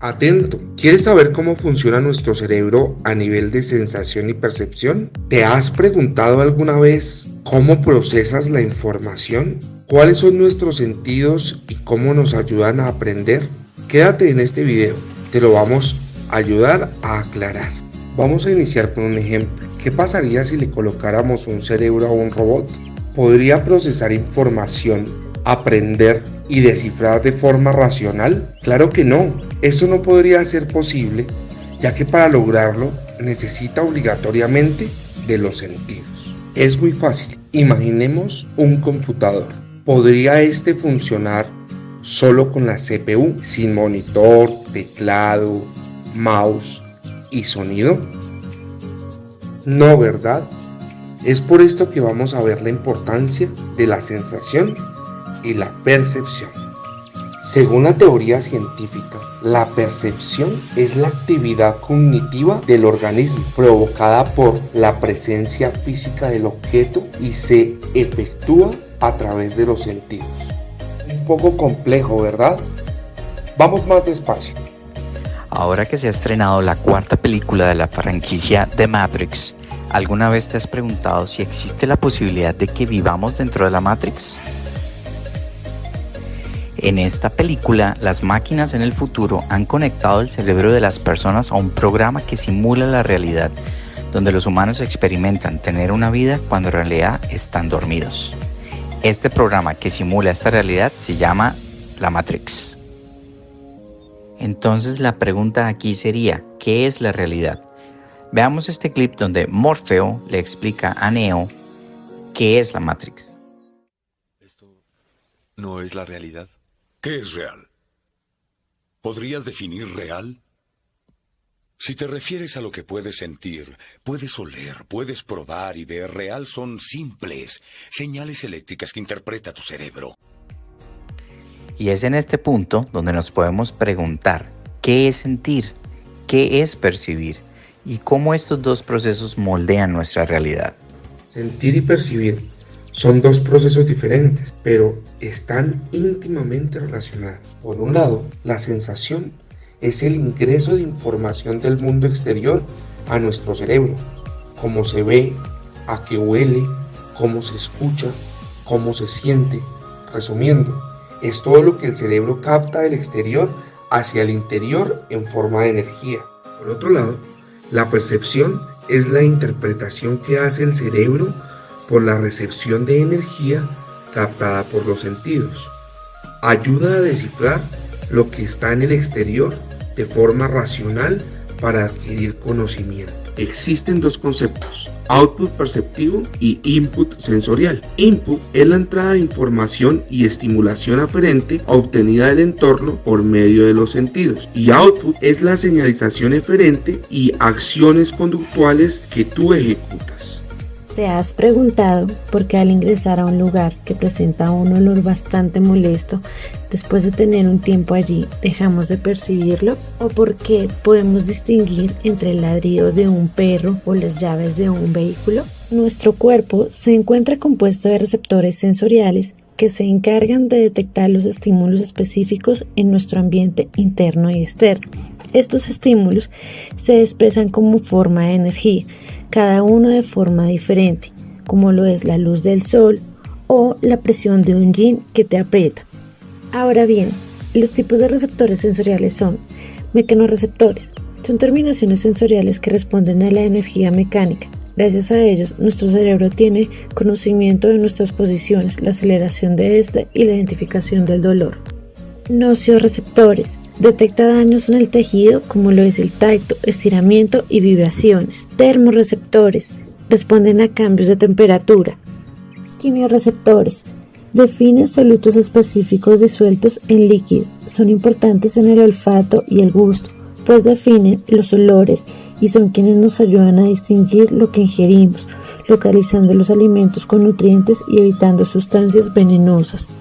Atento, ¿quieres saber cómo funciona nuestro cerebro a nivel de sensación y percepción? ¿Te has preguntado alguna vez cómo procesas la información? ¿Cuáles son nuestros sentidos y cómo nos ayudan a aprender? Quédate en este video, te lo vamos a ayudar a aclarar. Vamos a iniciar con un ejemplo. ¿Qué pasaría si le colocáramos un cerebro a un robot? ¿Podría procesar información, aprender y descifrar de forma racional? Claro que no, esto no podría ser posible, ya que para lograrlo necesita obligatoriamente de los sentidos. Es muy fácil, imaginemos un computador. ¿Podría este funcionar solo con la CPU, sin monitor, teclado, mouse y sonido? No, ¿verdad? Es por esto que vamos a ver la importancia de la sensación y la percepción. Según la teoría científica, la percepción es la actividad cognitiva del organismo provocada por la presencia física del objeto y se efectúa a través de los sentidos. Un poco complejo, ¿verdad? Vamos más despacio. Ahora que se ha estrenado la cuarta película de la franquicia The Matrix, ¿alguna vez te has preguntado si existe la posibilidad de que vivamos dentro de la Matrix? En esta película, las máquinas en el futuro han conectado el cerebro de las personas a un programa que simula la realidad, donde los humanos experimentan tener una vida cuando en realidad están dormidos. Este programa que simula esta realidad se llama la Matrix. Entonces la pregunta aquí sería, ¿qué es la realidad? Veamos este clip donde Morfeo le explica a Neo qué es la Matrix. Esto no es la realidad. ¿Qué es real? ¿Podrías definir real? Si te refieres a lo que puedes sentir, puedes oler, puedes probar y ver, real son simples señales eléctricas que interpreta tu cerebro. Y es en este punto donde nos podemos preguntar, ¿qué es sentir? ¿Qué es percibir? Y cómo estos dos procesos moldean nuestra realidad. Sentir y percibir son dos procesos diferentes, pero están íntimamente relacionados. Por un lado, la sensación es el ingreso de información del mundo exterior a nuestro cerebro, cómo se ve, a qué huele, cómo se escucha, cómo se siente. Resumiendo, es todo lo que el cerebro capta del exterior hacia el interior en forma de energía. Por otro lado, la percepción es la interpretación que hace el cerebro por la recepción de energía captada por los sentidos. Ayuda a descifrar lo que está en el exterior de forma racional para adquirir conocimiento. Existen dos conceptos, output perceptivo y input sensorial. Input es la entrada de información y estimulación aferente obtenida del entorno por medio de los sentidos. Y output es la señalización eferente y acciones conductuales que tú ejecutas. ¿Te has preguntado por qué al ingresar a un lugar que presenta un olor bastante molesto, después de tener un tiempo allí, dejamos de percibirlo? ¿O por qué podemos distinguir entre el ladrido de un perro o las llaves de un vehículo? Nuestro cuerpo se encuentra compuesto de receptores sensoriales que se encargan de detectar los estímulos específicos en nuestro ambiente interno y externo. Estos estímulos se expresan como forma de energía, cada uno de forma diferente, como lo es la luz del sol o la presión de un jean que te aprieta. Ahora bien, los tipos de receptores sensoriales son mecanorreceptores. Son terminaciones sensoriales que responden a la energía mecánica. Gracias a ellos, nuestro cerebro tiene conocimiento de nuestras posiciones, la aceleración de esta y la identificación del dolor. Nocioreceptores. Detecta daños en el tejido como lo es el tacto, estiramiento y vibraciones. Termorreceptores. Responden a cambios de temperatura. Quimioreceptores. Definen solutos específicos disueltos en líquido. Son importantes en el olfato y el gusto, pues definen los olores y son quienes nos ayudan a distinguir lo que ingerimos, localizando los alimentos con nutrientes y evitando sustancias venenosas.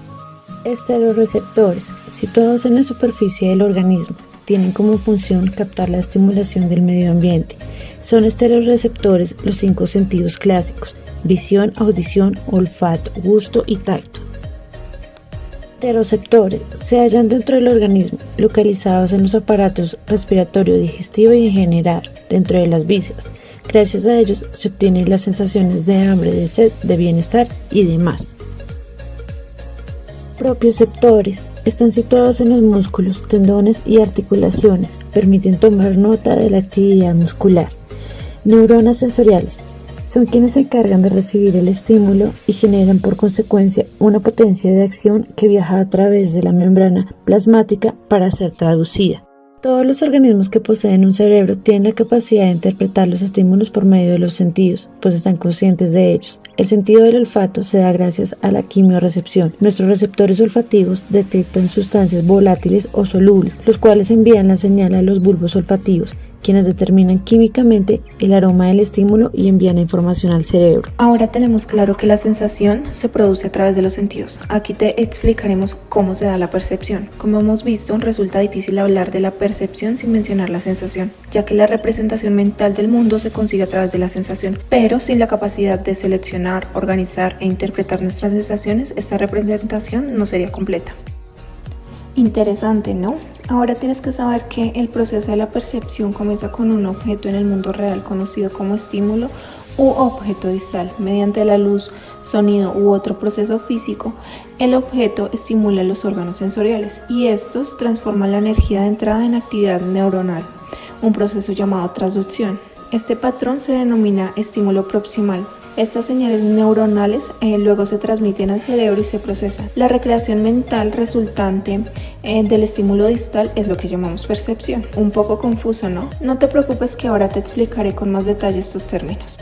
Esteroreceptores, situados en la superficie del organismo, tienen como función captar la estimulación del medio ambiente. Son esteroreceptores los 5 sentidos clásicos: visión, audición, olfato, gusto y tacto. Interoceptores se hallan dentro del organismo, localizados en los aparatos respiratorio, digestivo y en general dentro de las vísceras. Gracias a ellos se obtienen las sensaciones de hambre, de sed, de bienestar y demás. Propioceptores están situados en los músculos, tendones y articulaciones. Permiten tomar nota de la actividad muscular. Neuronas sensoriales son quienes se encargan de recibir el estímulo y generan por consecuencia una potencia de acción que viaja a través de la membrana plasmática para ser traducida. Todos los organismos que poseen un cerebro tienen la capacidad de interpretar los estímulos por medio de los sentidos, pues están conscientes de ellos. El sentido del olfato se da gracias a la quimiorrecepción. Nuestros receptores olfativos detectan sustancias volátiles o solubles, los cuales envían la señal a los bulbos olfativos, quienes determinan químicamente el aroma del estímulo y envían la información al cerebro. Ahora tenemos claro que la sensación se produce a través de los sentidos. Aquí te explicaremos cómo se da la percepción. Como hemos visto, resulta difícil hablar de la percepción sin mencionar la sensación, ya que la representación mental del mundo se consigue a través de la sensación, pero sin la capacidad de seleccionar, organizar e interpretar nuestras sensaciones, esta representación no sería completa. Interesante, ¿no? Ahora tienes que saber que el proceso de la percepción comienza con un objeto en el mundo real conocido como estímulo u objeto distal. Mediante la luz, sonido u otro proceso físico, el objeto estimula los órganos sensoriales y estos transforman la energía de entrada en actividad neuronal, un proceso llamado transducción. Este patrón se denomina estímulo proximal. Estas señales neuronales luego se transmiten al cerebro y se procesan. La recreación mental resultante del estímulo distal es lo que llamamos percepción. Un poco confuso, ¿no? No te preocupes que ahora te explicaré con más detalle estos términos.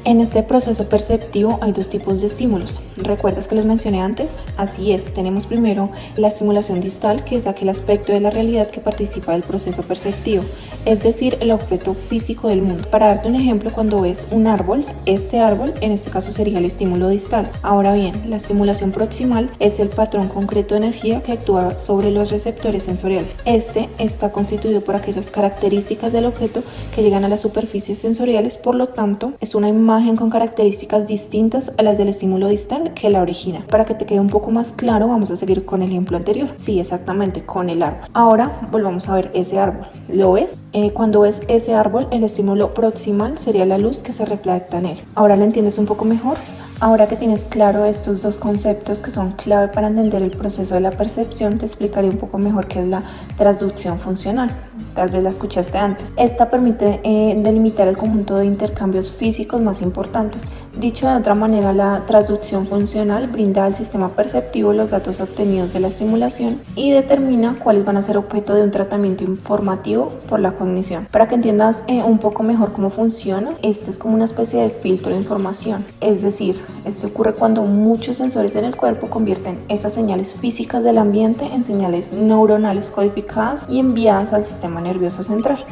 En este proceso perceptivo hay dos tipos de estímulos. ¿Recuerdas que los mencioné antes? Así es, tenemos primero la estimulación distal, que es aquel aspecto de la realidad que participa del proceso perceptivo, es decir, el objeto físico del mundo. Para darte un ejemplo, cuando ves un árbol, este árbol en este caso sería el estímulo distal. Ahora bien, la estimulación proximal es el patrón concreto de energía que actúa sobre los receptores sensoriales. Este está constituido por aquellas características del objeto que llegan a las superficies sensoriales, por lo tanto, es una imagen con características distintas a las del estímulo distal que la origina. Para que te quede un poco más claro, vamos a seguir con el ejemplo anterior. Sí, exactamente, con el árbol. Ahora volvamos a ver ese árbol. ¿Lo ves? Cuando ves ese árbol, el estímulo proximal sería la luz que se refleja en él. ¿Ahora lo entiendes un poco mejor? Ahora que tienes claro estos dos conceptos que son clave para entender el proceso de la percepción, te explicaré un poco mejor qué es la transducción funcional. Tal vez la escuchaste antes. Esta permite delimitar el conjunto de intercambios físicos más importantes. Dicho de otra manera, la transducción funcional brinda al sistema perceptivo los datos obtenidos de la estimulación y determina cuáles van a ser objeto de un tratamiento informativo por la cognición. Para que entiendas un poco mejor cómo funciona, este es como una especie de filtro de información. Es decir, esto ocurre cuando muchos sensores en el cuerpo convierten esas señales físicas del ambiente en señales neuronales codificadas y enviadas al sistema nervioso central.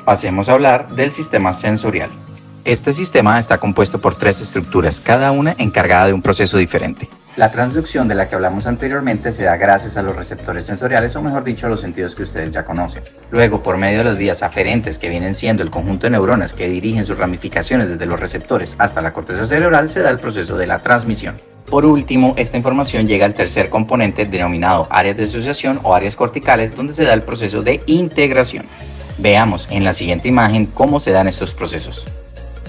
Pasemos a hablar del sistema sensorial. Este sistema está compuesto por tres estructuras, cada una encargada de un proceso diferente. La transducción de la que hablamos anteriormente se da gracias a los receptores sensoriales, o mejor dicho, a los sentidos que ustedes ya conocen. Luego, por medio de las vías aferentes, que vienen siendo el conjunto de neuronas que dirigen sus ramificaciones desde los receptores hasta la corteza cerebral, se da el proceso de la transmisión. Por último, esta información llega al tercer componente denominado áreas de asociación o áreas corticales, donde se da el proceso de integración. Veamos en la siguiente imagen cómo se dan estos procesos.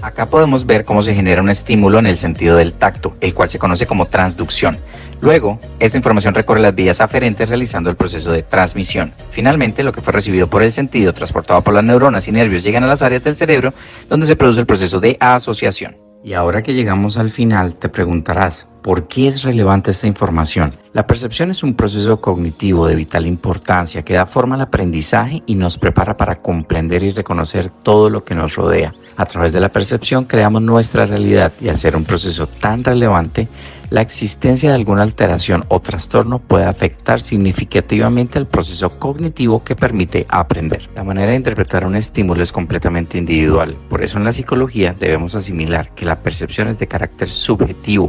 Acá podemos ver cómo se genera un estímulo en el sentido del tacto, el cual se conoce como transducción. Luego, esta información recorre las vías aferentes realizando el proceso de transmisión. Finalmente, lo que fue recibido por el sentido, transportado por las neuronas y nervios, llegan a las áreas del cerebro, donde se produce el proceso de asociación. Y ahora que llegamos al final, te preguntarás, ¿por qué es relevante esta información? La percepción es un proceso cognitivo de vital importancia que da forma al aprendizaje y nos prepara para comprender y reconocer todo lo que nos rodea. A través de la percepción creamos nuestra realidad y al ser un proceso tan relevante, la existencia de alguna alteración o trastorno puede afectar significativamente el proceso cognitivo que permite aprender. La manera de interpretar un estímulo es completamente individual. Por eso en la psicología debemos asimilar que la percepción es de carácter subjetivo,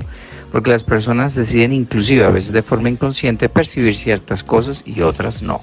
porque las personas deciden inclusive a veces de forma inconsciente percibir ciertas cosas y otras no.